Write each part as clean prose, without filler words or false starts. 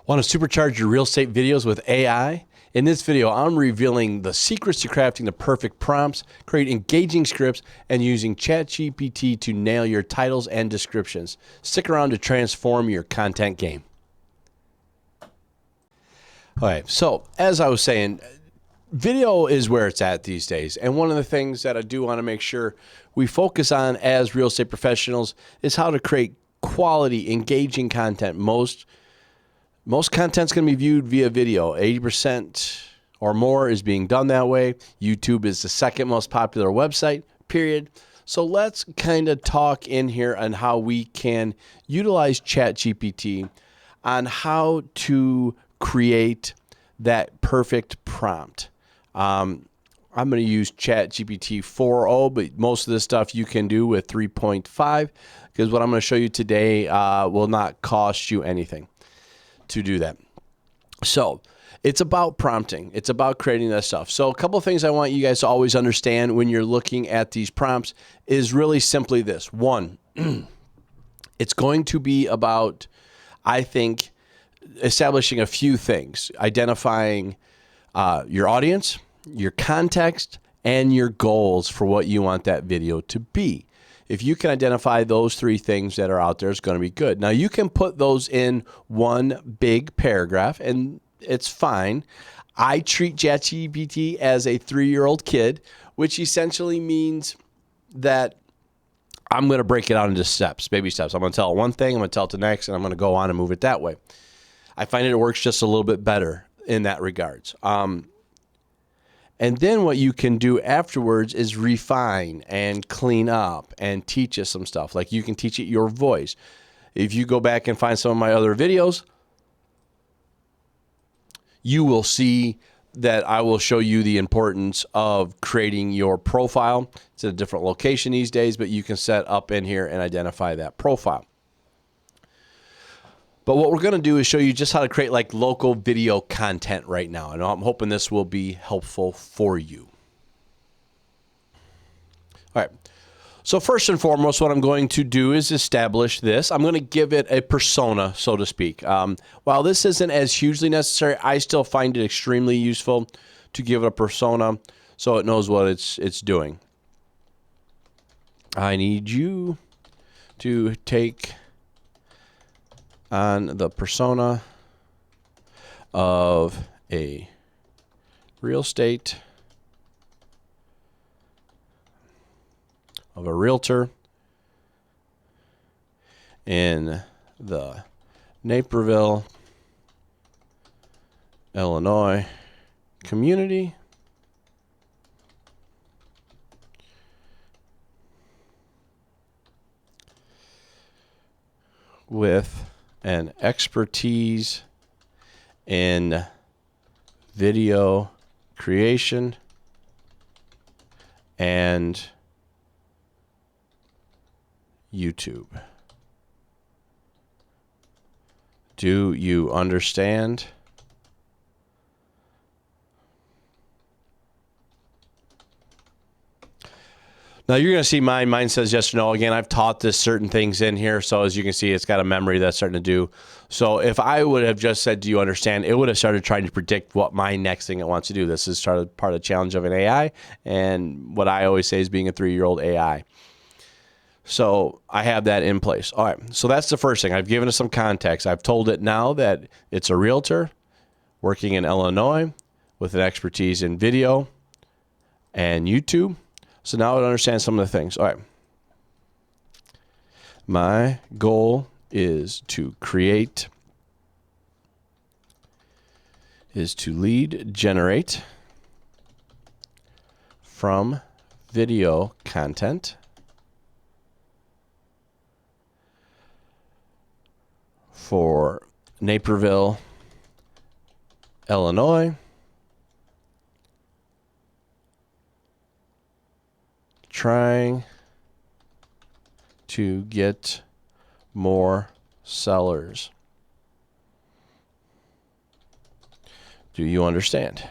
Want to supercharge your real estate videos with AI? In this video, I'm revealing the secrets to crafting the perfect prompts, create engaging scripts, and using ChatGPT to nail your titles and descriptions. Stick around to transform your content game. Okay, so as I was saying, video is where it's at these days. And one of the things that I do want to make sure we focus on as real estate professionals is how to create quality, engaging content. Most content's going to be viewed via video. 80% or more is being done that way. YouTube is the second most popular website, period. So let's kind of talk in here on how we can utilize ChatGPT on how to create that perfect prompt. I'm going to use ChatGPT 4.0, but most of this stuff you can do with 3.5 because what I'm going to show you today will not cost you anything to do that. So it's about prompting. It's about creating that stuff. So a couple of things I want you guys to always understand when you're looking at these prompts is really simply this. One, it's going to be about, I think, establishing a few things, identifying your audience, your context, and your goals for what you want that video to be. If you can identify those three things that are out there, it's going to be good. Now, you can put those in one big paragraph, and it's fine. I treat ChatGPT as a 3-year-old kid, which essentially means that I'm going to break it out into steps, baby steps. I'm going to tell it one thing, I'm going to tell it the next, and I'm going to go on and move it that way. I find it works just a little bit better in that regards. And then what you can do afterwards is refine and clean up and teach us some stuff. Like you can teach it your voice. If you go back and find some of my other videos, you will see that I will show you the importance of creating your profile. It's in a different location these days, but you can set up in here and identify that profile. But what we're going to do is show you just how to create like local video content right now. And I'm hoping this will be helpful for you. All right. So first and foremost, what I'm going to do is establish this. I'm going to give it a persona, so to speak. While this isn't as hugely necessary, I still find it extremely useful to give it a persona so it knows what it's doing. I need you to take on the persona of a real estate, of a realtor in the Naperville, Illinois community with an expertise in video creation and YouTube. Do you understand? Now you're going to see mine says yes or no. Again, I've taught this certain things in here. So as you can see, it's got a memory that's starting to do. So if I would have just said, do you understand? It would have started trying to predict what my next thing it wants to do. This is part of the challenge of an AI. And what I always say is being a 3-year-old AI. So I have that in place. All right. So that's the first thing. I've given it some context. I've told it now that it's a realtor working in Illinois with an expertise in video and YouTube. So now I understand some of the things. All right. My goal is to lead generate from video content for Naperville, Illinois, trying to get more sellers. Do you understand?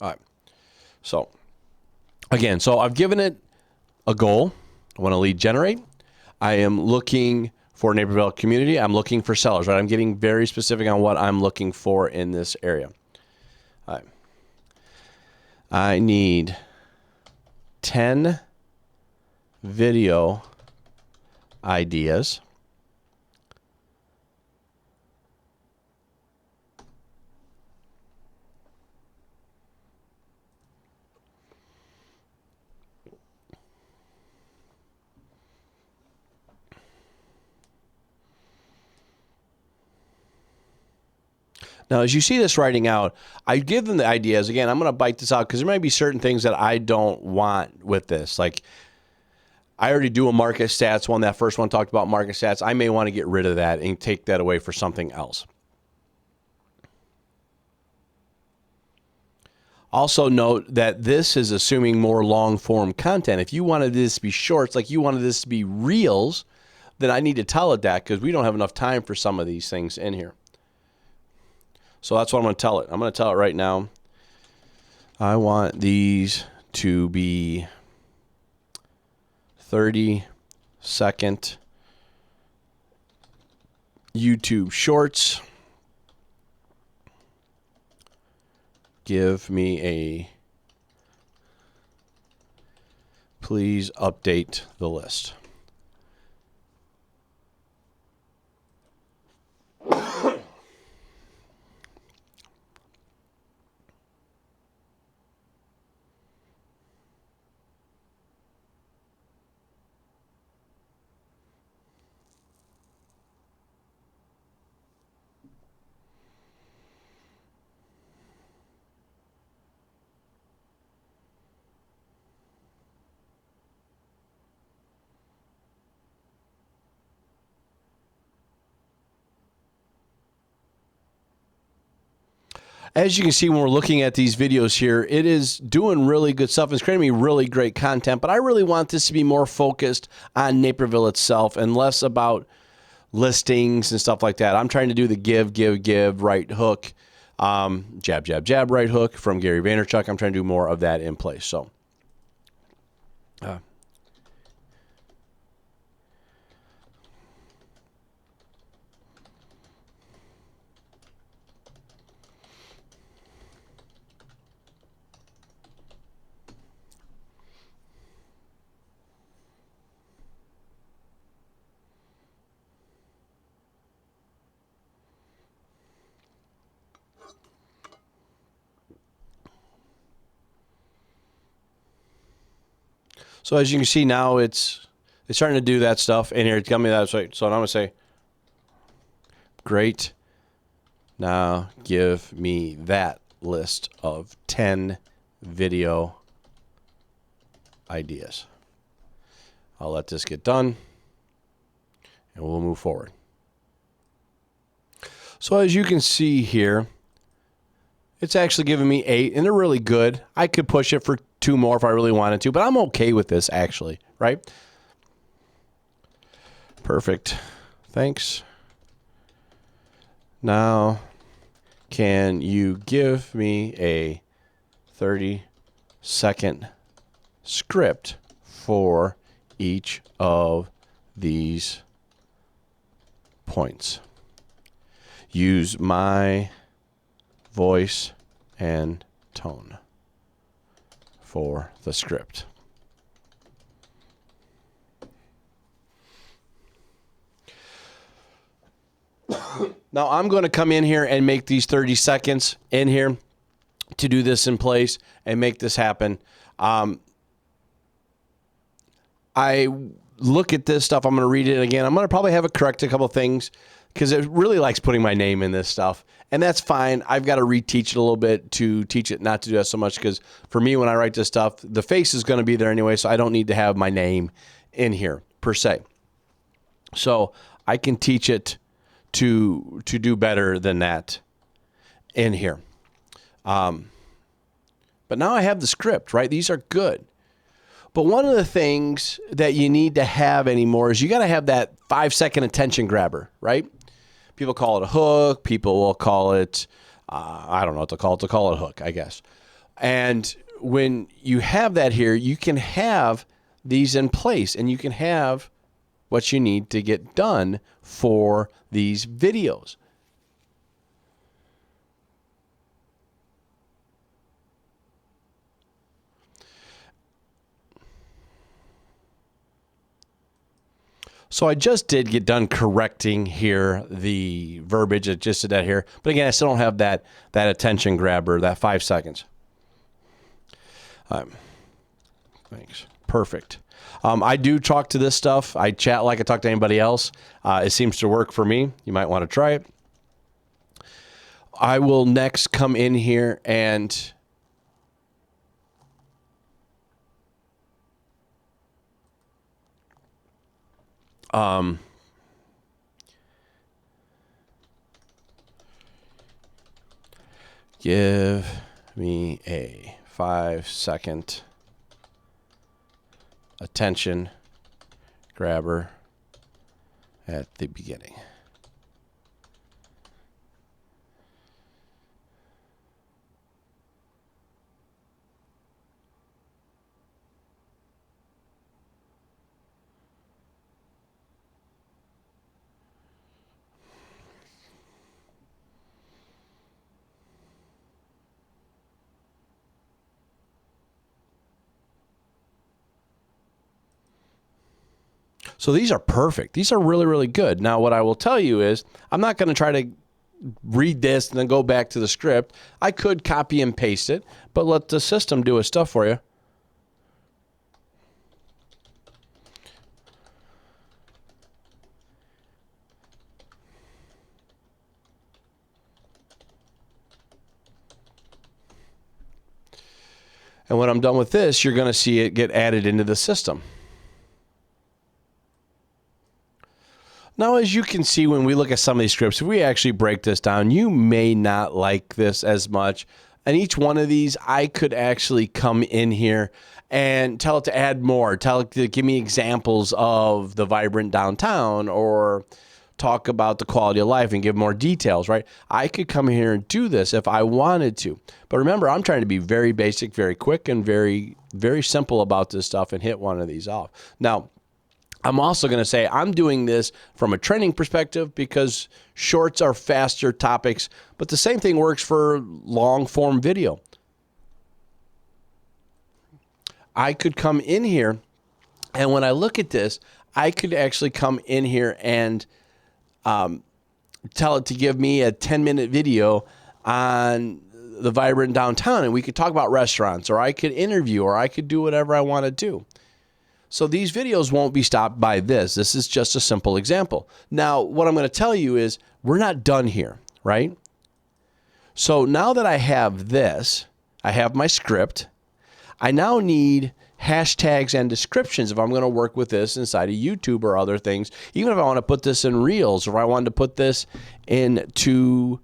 All right. So again, so I've given it a goal. I want to lead generate. I am looking for Naperville community. I'm looking for sellers, right? I'm getting very specific on what I'm looking for in this area. All right. I need 10 video ideas. Now, as you see this writing out, I give them the ideas. Again, I'm going to bite this out because there might be certain things that I don't want with this. Like, I already do a market stats one. That first one talked about market stats. I may want to get rid of that and take that away for something else. Also note that this is assuming more long-form content. If you wanted this to be shorts, like you wanted this to be reels, then I need to tell it that because we don't have enough time for some of these things in here. So that's what I'm going to tell it. I'm going to tell it right now. I want these to be 30-second YouTube shorts. Give me a, please update the list. As you can see, when we're looking at these videos here, it is doing really good stuff. It's creating me really great content, but I really want this to be more focused on Naperville itself and less about listings and stuff like that. I'm trying to do the give, right hook, jab, right hook from Gary Vaynerchuk. I'm trying to do more of that in place. So, so as you can see now, it's starting to do that stuff in here. Tell me that. So I'm going to say, great. Now give me that list of 10 video ideas. I'll let this get done and we'll move forward. So as you can see here, it's actually giving me 8 and they're really good. I could push it for 2 more if I really wanted to, but I'm okay with this actually, right? Perfect. Thanks. Now, can you give me a 30-second script for each of these points? Use my voice and tone for the script. Now I'm going to come in here and make these 30 seconds in here to do this in place and make this happen. I look at this stuff. I'm going to read it again. I'm going to probably have it correct a couple of things because it really likes putting my name in this stuff. And that's fine. I've got to reteach it a little bit to teach it not to do that so much because for me, when I write this stuff, the face is going to be there anyway, so I don't need to have my name in here per se. So I can teach it to do better than that in here. But now I have the script, right? These are good. But one of the things that you need to have anymore is you got to have that 5-second attention grabber, right? People call it a hook. People will call it, I don't know what to call it. To call it a hook, I guess. And when you have that here, you can have these in place and you can have what you need to get done for these videos. So I just did get done correcting here the verbiage. I just did that here. But again, I still don't have that attention grabber, that 5 seconds. Thanks. Perfect. I do talk to this stuff. I chat like I talk to anybody else. It seems to work for me. You might want to try it. I will next come in here and give me a 5-second attention grabber at the beginning. So these are perfect. These are really, really good. Now, what I will tell you is I'm not going to try to read this and then go back to the script. I could copy and paste it, but let the system do its stuff for you. And when I'm done with this, you're going to see it get added into the system. Now, as you can see, when we look at some of these scripts, if we actually break this down, you may not like this as much. And each one of these, I could actually come in here and tell it to add more, tell it to give me examples of the vibrant downtown, or talk about the quality of life and give more details, right? I could come here and do this if I wanted to. But remember, I'm trying to be very basic, very quick, and very, very simple about this stuff and hit one of these off. Now, I'm also going to say I'm doing this from a training perspective because shorts are faster topics, but the same thing works for long form video. I could come in here, and when I look at this, I could actually come in here and tell it to give me a 10-minute video on the vibrant downtown, and we could talk about restaurants, or I could interview, or I could do whatever I want to do. So these videos won't be stopped by this. This is just a simple example. Now, what I'm going to tell you is we're not done here, right? So now that I have this, I have my script. I now need hashtags and descriptions if I'm going to work with this inside of YouTube or other things. Even if I want to put this in Reels, or if I wanted to put this into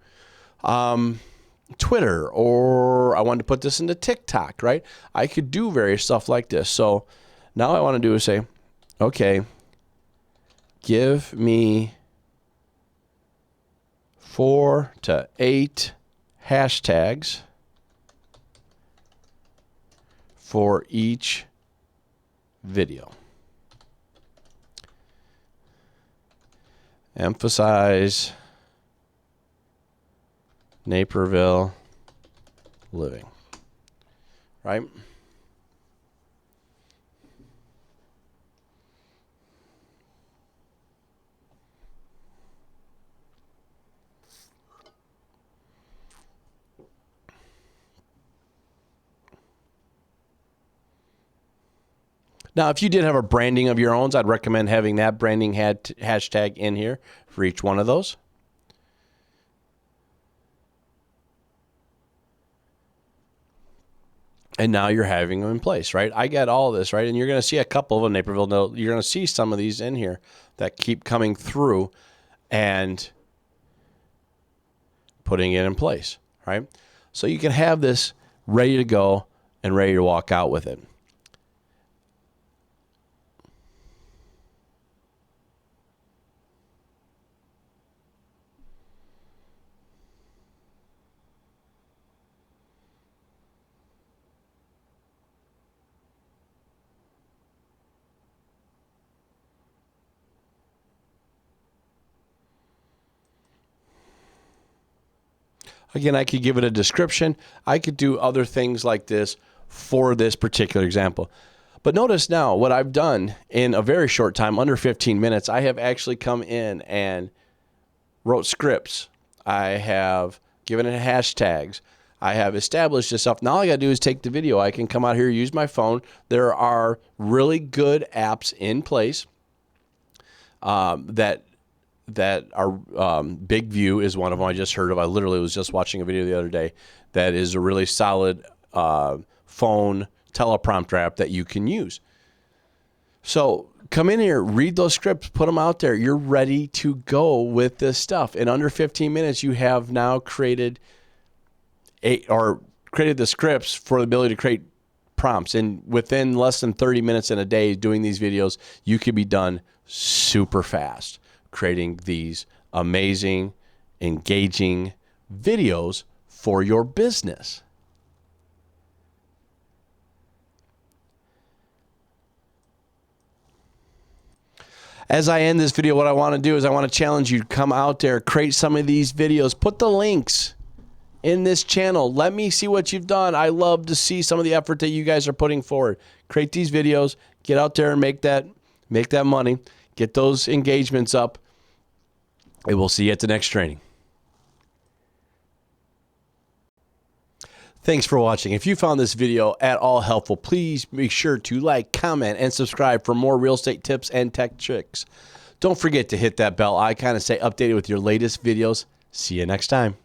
Twitter, or I wanted to put this into TikTok, right? I could do various stuff like this. So now what I want to do is say, okay, give me 4 to 8 hashtags for each video. Emphasize Naperville living, right? Now, if you did have a branding of your own, I'd recommend having that branding hashtag in here for each one of those. And now you're having them in place, right? I got all this, right? And you're going to see a couple of them, Naperville. You're going to see some of these in here that keep coming through and putting it in place, right? So you can have this ready to go and ready to walk out with it. Again, I could give it a description. I could do other things like this for this particular example. But notice now what I've done in a very short time, under 15 minutes, I have actually come in and wrote scripts. I have given it hashtags. I have established this stuff. Now all I got to do is take the video. I can come out here, use my phone. There are really good apps in place that are Big View is one of them I just heard of. I literally was just watching a video the other day that is a really solid phone teleprompter app that you can use. So come in here, read those scripts, put them out there. You're ready to go with this stuff. In under 15 minutes, you have now created the scripts for the ability to create prompts. And within less than 30 minutes in a day doing these videos, you could be done super fast creating these amazing, engaging videos for your business. As I end this video, what I want to do is I want to challenge you to come out there, create some of these videos, put the links in this channel. Let me see what you've done. I love to see some of the effort that you guys are putting forward. Create these videos, get out there and make that money, get those engagements up, and we'll see you at the next training. Thanks for watching. If you found this video at all helpful, please make sure to like, comment, and subscribe for more real estate tips and tech tricks. Don't forget to hit that bell icon and stay updated with your latest videos. See you next time.